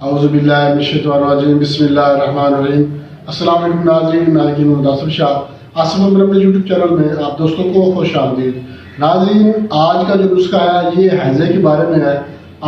औज़ुबिल्लाहिमिनश्शैतानिर्रजीम बिस्मिल्लाहिर्रहमानिर्रहीम। अस्सलाम वालेकुम नाज़रीन, मैं हकीम मुदासिर शाह आसिफ अहमद अपने यूट्यूब चैनल में आप दोस्तों को खुश आमदीद। नाज़रीन, आज का जो नुस्खा है ये हैज़े के बारे में है।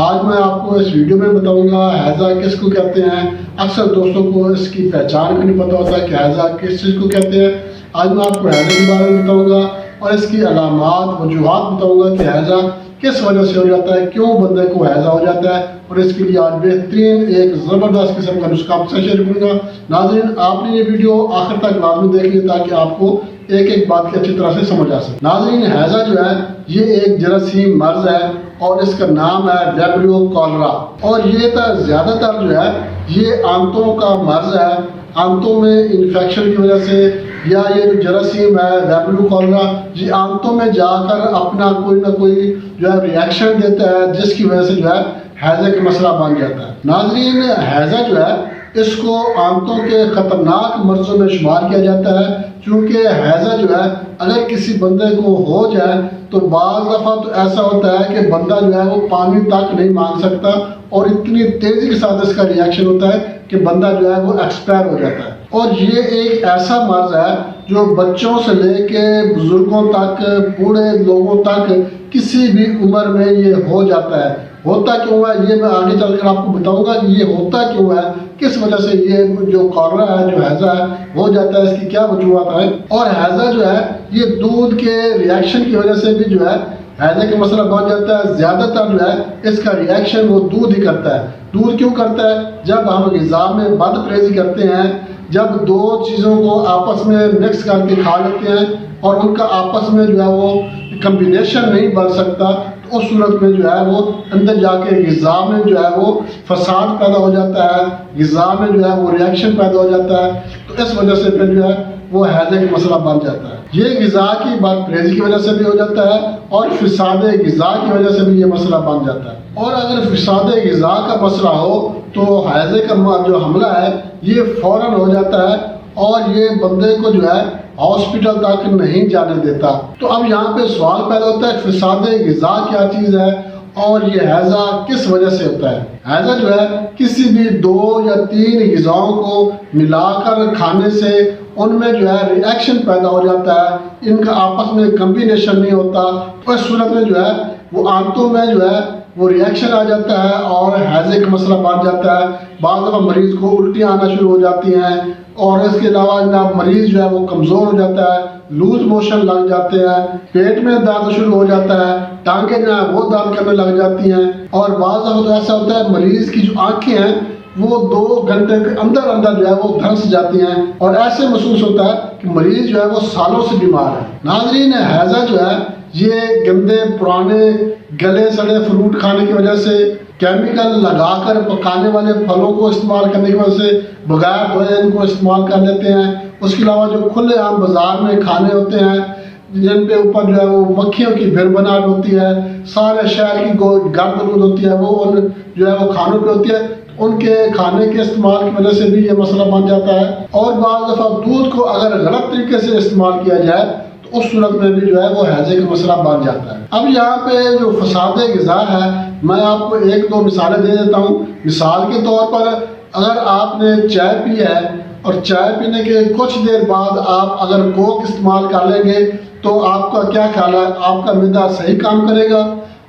आज मैं आपको इस वीडियो में बताऊंगा हैज़ा किसको कहते हैं। अक्सर दोस्तों को इसकी पहचान भी नहीं पता होता कि हैज़ा किस चीज़ को कहते हैं। आज मैं आपको हैज़े के बारे में बताऊंगा और इसकी अलामात वजूहात बताऊंगा कि हैज़ा किस वजह से हो जाता है, क्यों बंदे को हैज़ा हो जाता है, और इसके लिए आज बेहतरीन एक ज़बरदस्त किस्म का नुस्खा आपसे शेयर करूँगा। नाज़रीन, आपने ये वीडियो आखिर तक लाजमी देखिए ताकि आपको एक एक बात की अच्छी तरह से समझ आ सके। नाज़रीन, हैज़ा जो है ये एक जरासीम मर्ज है और इसका नाम है वेब्रियो कॉलरा, और ये ज़्यादातर जो है ये आंतों का मर्ज है। आंतों में इन्फेक्शन की वजह से या ये जो जरासीम है वेब्रियो कॉलरा ये आंतों में जाकर अपना कोई ना कोई जो है रिएक्शन देता है, जिसकी वजह से जो है हैज़े का मसला बन जाता है। नाज़रीन, हैज़ा जो है इसको आंतों के ख़तरनाक मर्ज़ों में शुमार किया जाता है, क्योंकि हैज़ा जो है अगर किसी बंदे को हो जाए तो बाज़ दफ़ा तो ऐसा होता है कि बंदा जो है वो पानी तक नहीं मांग सकता और इतनी तेज़ी के साथ इसका रिएक्शन होता है कि बंदा जो है वो एक्सपायर हो जाता है। और ये एक ऐसा मर्ज़ है जो बच्चों से लेके बुजुर्गों तक, बूढ़े लोगों तक किसी भी उम्र में ये हो जाता है। होता क्यों है ये मैं आगे चलकर आपको बताऊंगा कि ये होता क्यों है, किस वजह से ये जो कॉलरा है, जो हैज़ा है हो जाता है, इसकी क्या वजूहत है। और हैज़ा जो है ये दूध के रिएक्शन की वजह से भी जो है हैज़े का मसला बन जाता है। ज़्यादातर जो है इसका रिएक्शन वो दूध ही करता है। दूध क्यों करता है? जब हम ग़िज़ा में बद परहेज़ी करते हैं, जब दो चीज़ों को आपस में मिक्स करके खा लेते हैं और उनका आपस में जो है वो कम्बिनेशन नहीं बन सकता, तो उस सूरत में जो है वो अंदर जाके ग़िज़ा में जो है वो फसाद पैदा हो जाता है, ग़िज़ा में जो है वो रिएक्शन पैदा हो जाता है। तो इस वजह से फिर जो है वो हैज़े का मसला बन जाता है। ये ग़िज़ा की बद परहेज़ी की वजह से भी हो जाता है और फ़साद ग़िज़ा की वजह से भी ये मसला बन जाता है। और अगर फ़साद ग़िज़ा का मसला हो तो हैज़े का जो हमला है ये फ़ौरन हो जाता है और ये बंदे को जो है हॉस्पिटल तक नहीं जाने देता। तो अब यहाँ पे सवाल पैदा होता है फ़साद ग़िज़ा क्या चीज़ है और ये हैज़ा किस वजह से होता है। हैज़ा जो है किसी भी 2 या 3 ग़िज़ाओं को मिलाकर खाने से उनमें जो है रिएक्शन पैदा हो जाता है, इनका आपस में कम्बिनेशन नहीं होता। तो इस सूरत में जो है वो आंतों में जो है वो रिएक्शन आ जाता है और हैज़े का मसला बढ़ जाता है। बाद दफ़ा मरीज़ को उल्टियाँ आना शुरू हो जाती हैं और इसके अलावा जनाब मरीज़ जो है वो कमज़ोर हो जाता है, लूज मोशन लग जाते हैं, पेट में दर्द शुरू हो जाता है, टांगें जो है वो दर्द करने लग जाती हैं। और बाद दफ़ा तो ऐसा होता है मरीज़ की जो आँखें हैं वो 2 घंटे के अंदर अंदर जो है वो धंस जाती हैं और ऐसे महसूस होता है कि मरीज़ जो है वो सालों से बीमार है। नाज़रीन, हैज़ा जो है ये गंदे पुराने गले सड़े फ्रूट खाने की वजह से, केमिकल लगाकर पकाने वाले फलों को इस्तेमाल करने की वजह से, बगैर धोए इनको इस्तेमाल कर लेते हैं। उसके अलावा जो खुले आम बाज़ार में खाने होते हैं जिन पे ऊपर जो है वो मक्खियों की भिड़बनाहट होती है, सारे शहर की गर्द होती है वो उन जो है वो खानों पे होती है, उनके खाने के इस्तेमाल की वजह से भी ये मसला बन जाता है। और बाज़ दफ़ा दूध को अगर गलत तरीके से इस्तेमाल किया जाए तो उस सूरत में भी जो है वो हैज़े का मसला बन जाता है। अब यहाँ पे जो फ़साद ग़िज़ा है मैं आपको 1-2 मिसालें दे देता हूँ। मिसाल के तौर पर अगर आपने चाय पी है और चाय पीने के कुछ देर बाद आप अगर कोक इस्तेमाल कर लेंगे तो आपका क्या ख्याल है, आपका मैदा सही काम करेगा?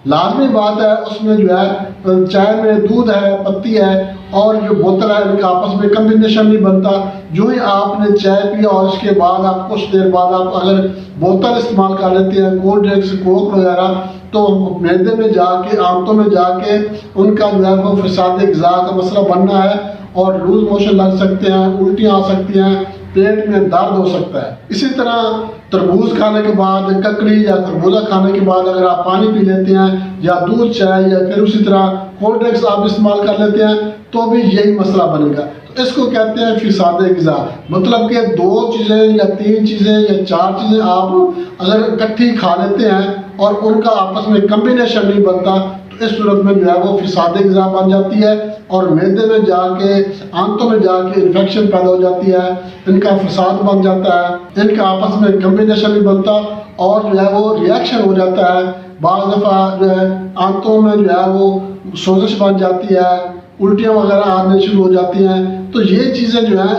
लाजमी बात है उसमें जो है चाय में दूध है, पत्ती है और जो बोतल है इनका आपस में कम्बिनेशन नहीं बनता। जो ही आपने चाय पिया और उसके बाद आप कुछ देर बाद आप अगर बोतल इस्तेमाल कर लेते हैं, कोल्ड ड्रिंक्स, कोक वगैरह, तो मैदे में जाके, आंतों में जाके उनका जो है वो फ़साद ग़िज़ा का मसला बनना है और लूज मोशन लग सकते हैं, उल्टियाँ आ सकती हैं, पेट में दर्द हो सकता है। इसी तरह तरबूज खाने के बाद, ककड़ी या खरबूजा खाने के बाद अगर आप पानी पी लेते हैं या दूध, चाय या फिर उसी तरह कोल्ड ड्रिंक्स आप इस्तेमाल कर लेते हैं तो भी यही मसला बनेगा। तो इसको कहते हैं फ़साद ग़िज़ा। मतलब कि 2 चीज़ें या 3 चीज़ें या 4 चीज़ें आप अगर इकट्ठी खा लेते हैं और उनका आपस में कम्बिनेशन नहीं बनता तो इस सूरत में जो है वो फ़साद ग़िज़ा बन जाती है और मैदे में जाके, आंतों में जाके इन्फेक्शन पैदा हो जाती है, इनका फ़साद बन जाता है, इनका आपस में कम्बिनेशन नहीं बनता और जो है वो रिएक्शन हो जाता है। बाज़ दफ़ा जो है आंतों में जो है वो सोजिश बन जाती है, الٹیاں وغیرہ آنے شروع ہو جاتی ہیں. تو یہ چیزیں جو ہیں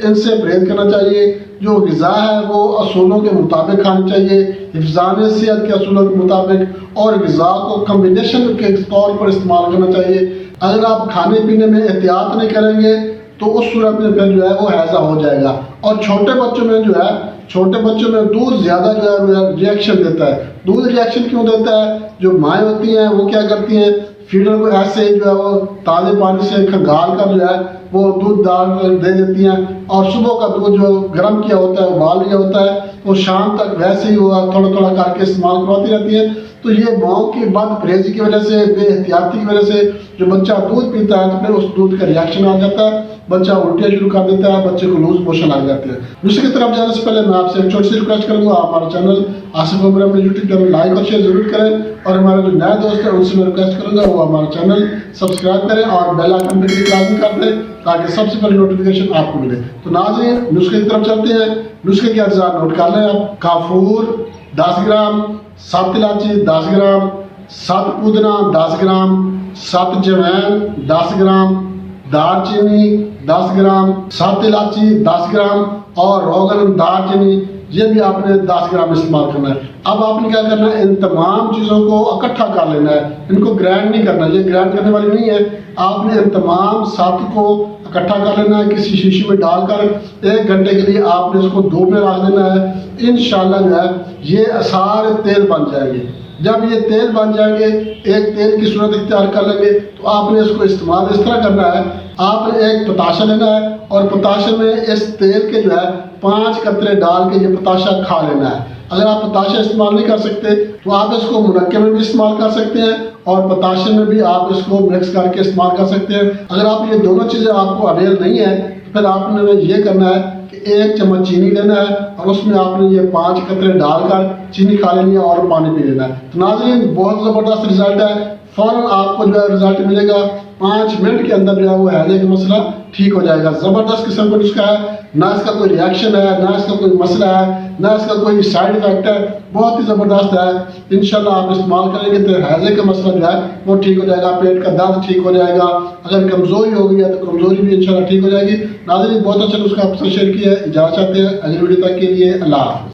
ان سے پرہیز کرنا چاہیے. جو غذا ہے وہ اصولوں کے مطابق کھانی چاہیے، حفظان صحت کے اصولوں کے مطابق، اور غذا کو کمبینیشن کے طور پر استعمال کرنا چاہیے. اگر آپ کھانے پینے میں احتیاط نہیں کریں گے تو اس صورت میں پھر جو ہے وہ ہیضہ ہو جائے گا. اور چھوٹے بچوں میں دودھ زیادہ جو ہے ریئیکشن دیتا ہے. دودھ ریئیکشن کیوں دیتا ہے؟ جو مائیں ہوتی ہیں وہ کیا کرتی ہیں، فیڈر کو ایسے ہی جو ہے وہ تازے پانی سے کھنگال کر جو ہے وہ دودھ ڈال دے دیتی ہیں، اور صبح کا دودھ جو گرم کیا ہوتا ہے، ابال لیا ہوتا ہے، وہ شام تک ویسے ہی وہ تھوڑا تھوڑا کر کے استعمال کرواتی رہتی ہیں. تو یہ ماؤں کی بد پرہیزی کی وجہ سے، بے احتیاطی کی وجہ سے جو بچہ دودھ پیتا ہے تو پھر اس دودھ کا ریئیکشن آ جاتا ہے، بچہ الٹیاں شروع کر دیتا ہے، بچے کو لوز موشن آ جاتے ہیں. دوسری کی طرف جانے سے پہلے میں آپ سے ایک چھوٹی سی ریکویسٹ کروں گا، آپ ہمارا چینل آصف عمر اپنے یوٹیوب چینل لائک اور شیئر ضرور کریں، اور ہمارے جو نئے دوست ہیں ان سے میں ریکویسٹ کروں گا وہ ہمارا چینل سبسکرائب کریں اور بیل آئکن پہ کلک لازمی کر دیں تاکہ سب سے پہلے نوٹیفیکیشن آپ کو ملے. تو ناظرین نسخے کی طرف چلتے ہیں. نسخے کے اجزاء نوٹ کر لیں آپ. کافور 10 گرام، 7 الائچی 10 گرام، 7 پودنا 10 گرام، 7 جوائن 10 گرام، دار چینی 10 گرام، 7 الائچی 10 گرام، اور روغن دار چینی یہ بھی آپ نے 10 گرام استعمال کرنا ہے. اب آپ نے کیا کرنا ہے، ان تمام چیزوں کو اکٹھا کر لینا ہے، ان کو گرائنڈ نہیں کرنا، یہ گرائنڈ کرنے والی نہیں ہے. آپ نے ان تمام ساتھ کو اکٹھا کر لینا ہے، کسی شیشے میں ڈال کر 1 گھنٹے کے لیے آپ نے اس کو دھوپ میں رکھ دینا ہے. انشاءاللہ جو ہے یہ سارے تیل بن جائیں گے. جب یہ تیل بن جائیں گے، ایک تیل کی صورت اختیار کر لیں گے، تو آپ نے اس کو استعمال اس طرح کرنا ہے. آپ نے ایک پتاشا لینا ہے اور پتاشے میں اس تیل کے جو ہے 5 قطرے ڈال کے یہ پتاشا کھا لینا ہے. اگر آپ پتاشا استعمال نہیں کر سکتے تو آپ اس کو منقے میں بھی استعمال کر سکتے ہیں، اور پتاشے میں بھی آپ اس کو مکس کر کے استعمال کر سکتے ہیں. اگر آپ یہ دونوں چیزیں آپ کو اویل نہیں ہے تو پھر آپ نے یہ کرنا ہے کہ 1 چمچ چینی لینا ہے اور اس میں آپ نے یہ 5 قطرے ڈال کر چینی کھا لینی ہے اور پانی پی لینا ہے. تو ناظرین بہت زبردست رزلٹ ہے، فوراً آپ کو جو ہے رزلٹ ملے گا. 5 منٹ کے اندر جو ہے وہ ہیضے کا مسئلہ ٹھیک ہو جائے گا. زبردست قسم کا نسخہ ہے، نہ اس کا کوئی ریئیکشن ہے، نہ اس کا کوئی مسئلہ ہے، نہ اس کا کوئی سائیڈ افیکٹ ہے. بہت ہی زبردست ہے. انشاءاللہ آپ استعمال کریں گے تو ہیضے کا مسئلہ جو ہے وہ ٹھیک ہو جائے گا، پیٹ کا درد ٹھیک ہو جائے گا. اگر کمزوری ہو گئی ہے تو کمزوری بھی انشاءاللہ ٹھیک ہو جائے گی. ناظرین بہت اچھا نسخہ آپ سے شیئر کیا ہے. اجازت چاہتے ہیں اگلی ویڈیو تک کے لیے. اللہ حافظ.